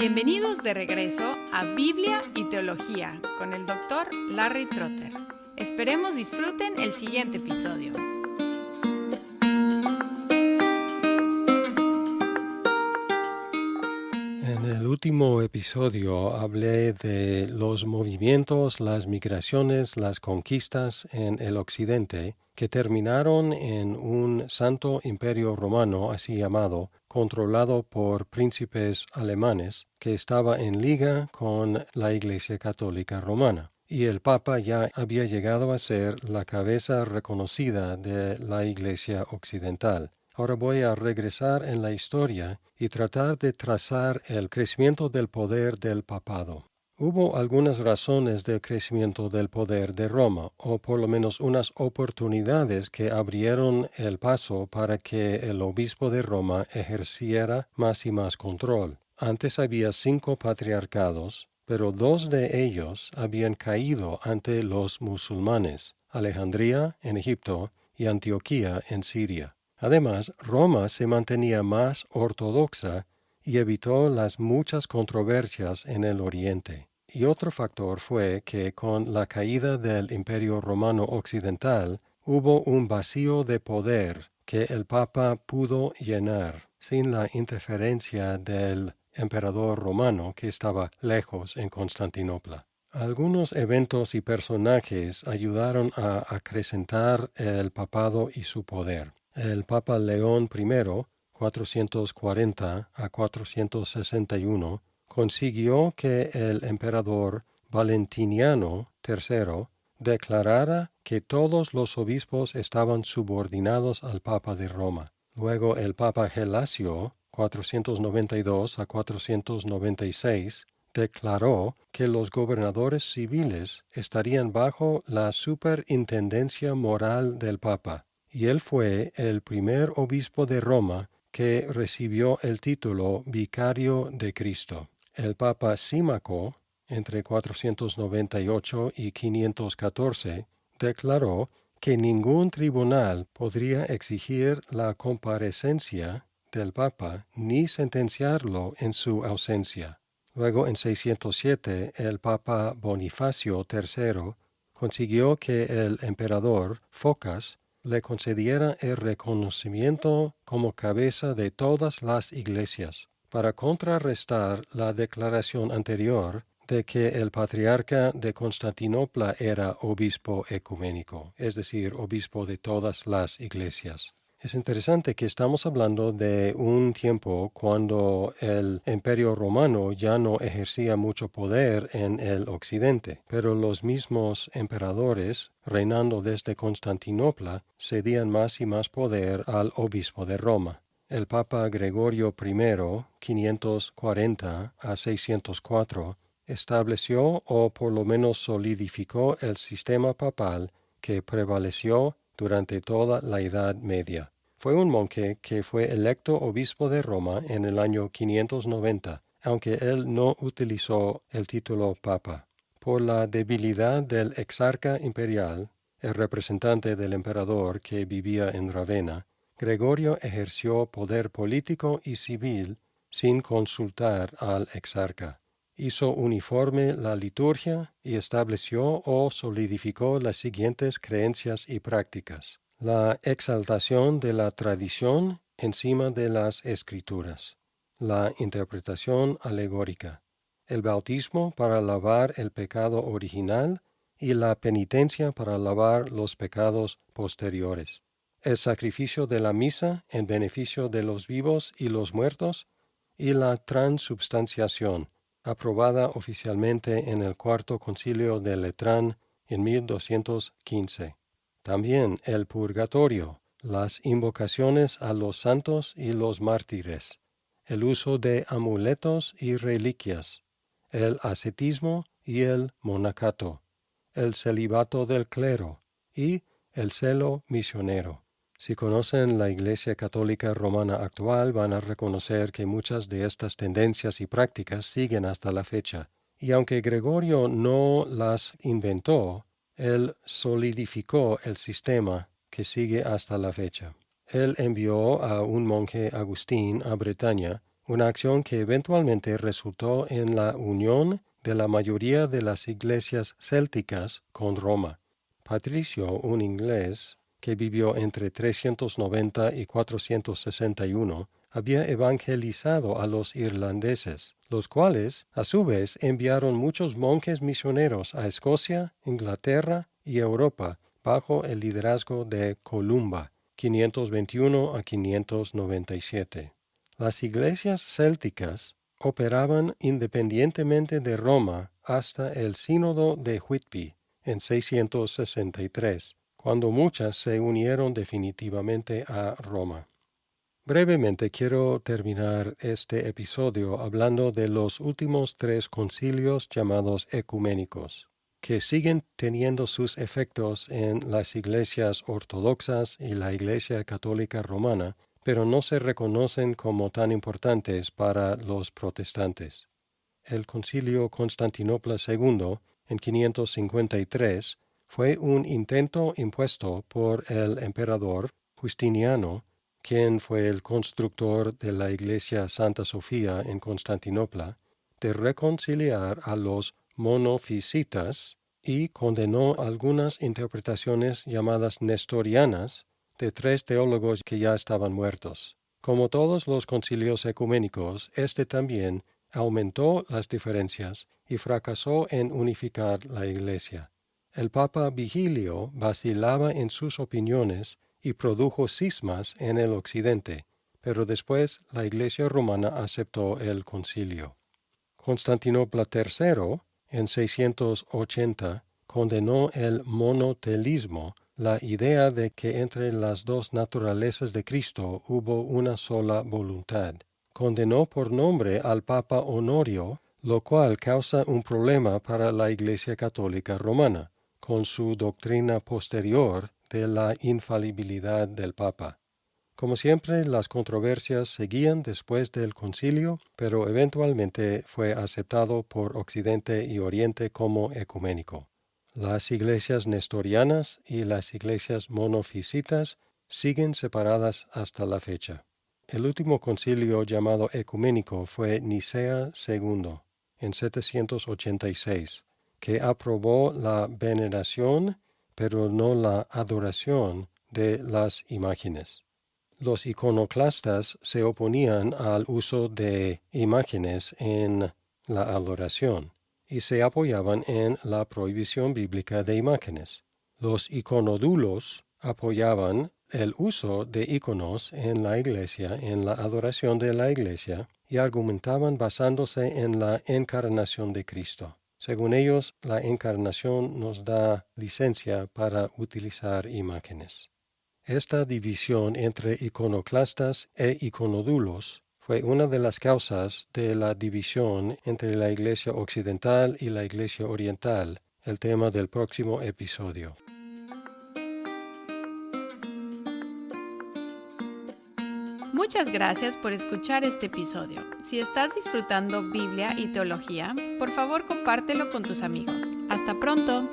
Bienvenidos de regreso a Biblia y Teología con el Dr. Larry Trotter. Esperemos disfruten el siguiente episodio. En el último episodio hablé de los movimientos, las migraciones, las conquistas en el occidente que terminaron en un santo imperio romano, así llamado, controlado por príncipes alemanes, que estaba en liga con la Iglesia Católica Romana. Y el Papa ya había llegado a ser la cabeza reconocida de la Iglesia Occidental. Ahora voy a regresar en la historia y tratar de trazar el crecimiento del poder del papado. Hubo algunas razones del crecimiento del poder de Roma, o por lo menos unas oportunidades que abrieron el paso para que el obispo de Roma ejerciera más y más control. Antes había 5 patriarcados, pero 2 de ellos habían caído ante los musulmanes, Alejandría en Egipto y Antioquía en Siria. Además, Roma se mantenía más ortodoxa y evitó las muchas controversias en el Oriente. Y otro factor fue que con la caída del Imperio Romano Occidental hubo un vacío de poder que el Papa pudo llenar sin la interferencia del emperador romano que estaba lejos en Constantinopla. Algunos eventos y personajes ayudaron a acrecentar el papado y su poder. El Papa León I, 440 a 461, consiguió que el emperador Valentiniano III declarara que todos los obispos estaban subordinados al Papa de Roma. Luego el Papa Gelasio, 492 a 496, declaró que los gobernadores civiles estarían bajo la superintendencia moral del Papa, y él fue el primer obispo de Roma que recibió el título Vicario de Cristo. El Papa Símaco, entre 498 y 514, declaró que ningún tribunal podría exigir la comparecencia del Papa ni sentenciarlo en su ausencia. Luego, en 607, el Papa Bonifacio III consiguió que el emperador Focas le concediera el reconocimiento como cabeza de todas las iglesias, para contrarrestar la declaración anterior de que el patriarca de Constantinopla era obispo ecuménico, es decir, obispo de todas las iglesias. Es interesante que estamos hablando de un tiempo cuando el Imperio Romano ya no ejercía mucho poder en el occidente, pero los mismos emperadores, reinando desde Constantinopla, cedían más y más poder al obispo de Roma. El Papa Gregorio I, 540 a 604, estableció o por lo menos solidificó el sistema papal que prevaleció durante toda la Edad Media. Fue un monje que fue electo obispo de Roma en el año 590, aunque él no utilizó el título papa. Por la debilidad del exarca imperial, el representante del emperador que vivía en Ravenna, Gregorio ejerció poder político y civil sin consultar al exarca. Hizo uniforme la liturgia y estableció o solidificó las siguientes creencias y prácticas: la exaltación de la tradición encima de las escrituras, la interpretación alegórica, el bautismo para lavar el pecado original y la penitencia para lavar los pecados posteriores, el sacrificio de la misa en beneficio de los vivos y los muertos, y la transubstanciación, aprobada oficialmente en el Cuarto Concilio de Letrán en 1215. También el purgatorio, las invocaciones a los santos y los mártires, el uso de amuletos y reliquias, el ascetismo y el monacato, el celibato del clero y el celo misionero. Si conocen la Iglesia Católica Romana actual, van a reconocer que muchas de estas tendencias y prácticas siguen hasta la fecha. Y aunque Gregorio no las inventó, él solidificó el sistema que sigue hasta la fecha. Él envió a un monje Agustín a Bretaña una acción que eventualmente resultó en la unión de la mayoría de las iglesias célticas con Roma. Patricio, un inglés que vivió entre 390 y 461, había evangelizado a los irlandeses, los cuales, a su vez, enviaron muchos monjes misioneros a Escocia, Inglaterra y Europa bajo el liderazgo de Columba, 521 a 597. Las iglesias célticas operaban independientemente de Roma hasta el Sínodo de Whitby en 663, cuando muchas se unieron definitivamente a Roma. Brevemente quiero terminar este episodio hablando de los últimos 3 concilios llamados ecuménicos, que siguen teniendo sus efectos en las iglesias ortodoxas y la Iglesia Católica Romana, pero no se reconocen como tan importantes para los protestantes. El Concilio Constantinopla II, en 553, fue un intento impuesto por el emperador Justiniano, quien fue el constructor de la iglesia Santa Sofía en Constantinopla, de reconciliar a los monofisitas y condenó algunas interpretaciones llamadas nestorianas de 3 teólogos que ya estaban muertos. Como todos los concilios ecuménicos, este también aumentó las diferencias y fracasó en unificar la iglesia. El Papa Vigilio vacilaba en sus opiniones y produjo cismas en el occidente, pero después la Iglesia romana aceptó el concilio. Constantinopla III, en 680, condenó el monotelismo, la idea de que entre las 2 naturalezas de Cristo hubo una sola voluntad. Condenó por nombre al Papa Honorio, lo cual causa un problema para la Iglesia Católica Romana, con su doctrina posterior de la infalibilidad del Papa. Como siempre, las controversias seguían después del concilio, pero eventualmente fue aceptado por Occidente y Oriente como ecuménico. Las iglesias nestorianas y las iglesias monofisitas siguen separadas hasta la fecha. El último concilio llamado ecuménico fue Nicea II, en 786, que aprobó la veneración, pero no la adoración de las imágenes. Los iconoclastas se oponían al uso de imágenes en la adoración y se apoyaban en la prohibición bíblica de imágenes. Los iconodulos apoyaban el uso de iconos en la iglesia, en la adoración de la iglesia, y argumentaban basándose en la encarnación de Cristo. Según ellos, la encarnación nos da licencia para utilizar imágenes. Esta división entre iconoclastas e iconodulos fue una de las causas de la división entre la Iglesia Occidental y la Iglesia Oriental, el tema del próximo episodio. Muchas gracias por escuchar este episodio. Si estás disfrutando Biblia y teología, por favor compártelo con tus amigos. ¡Hasta pronto!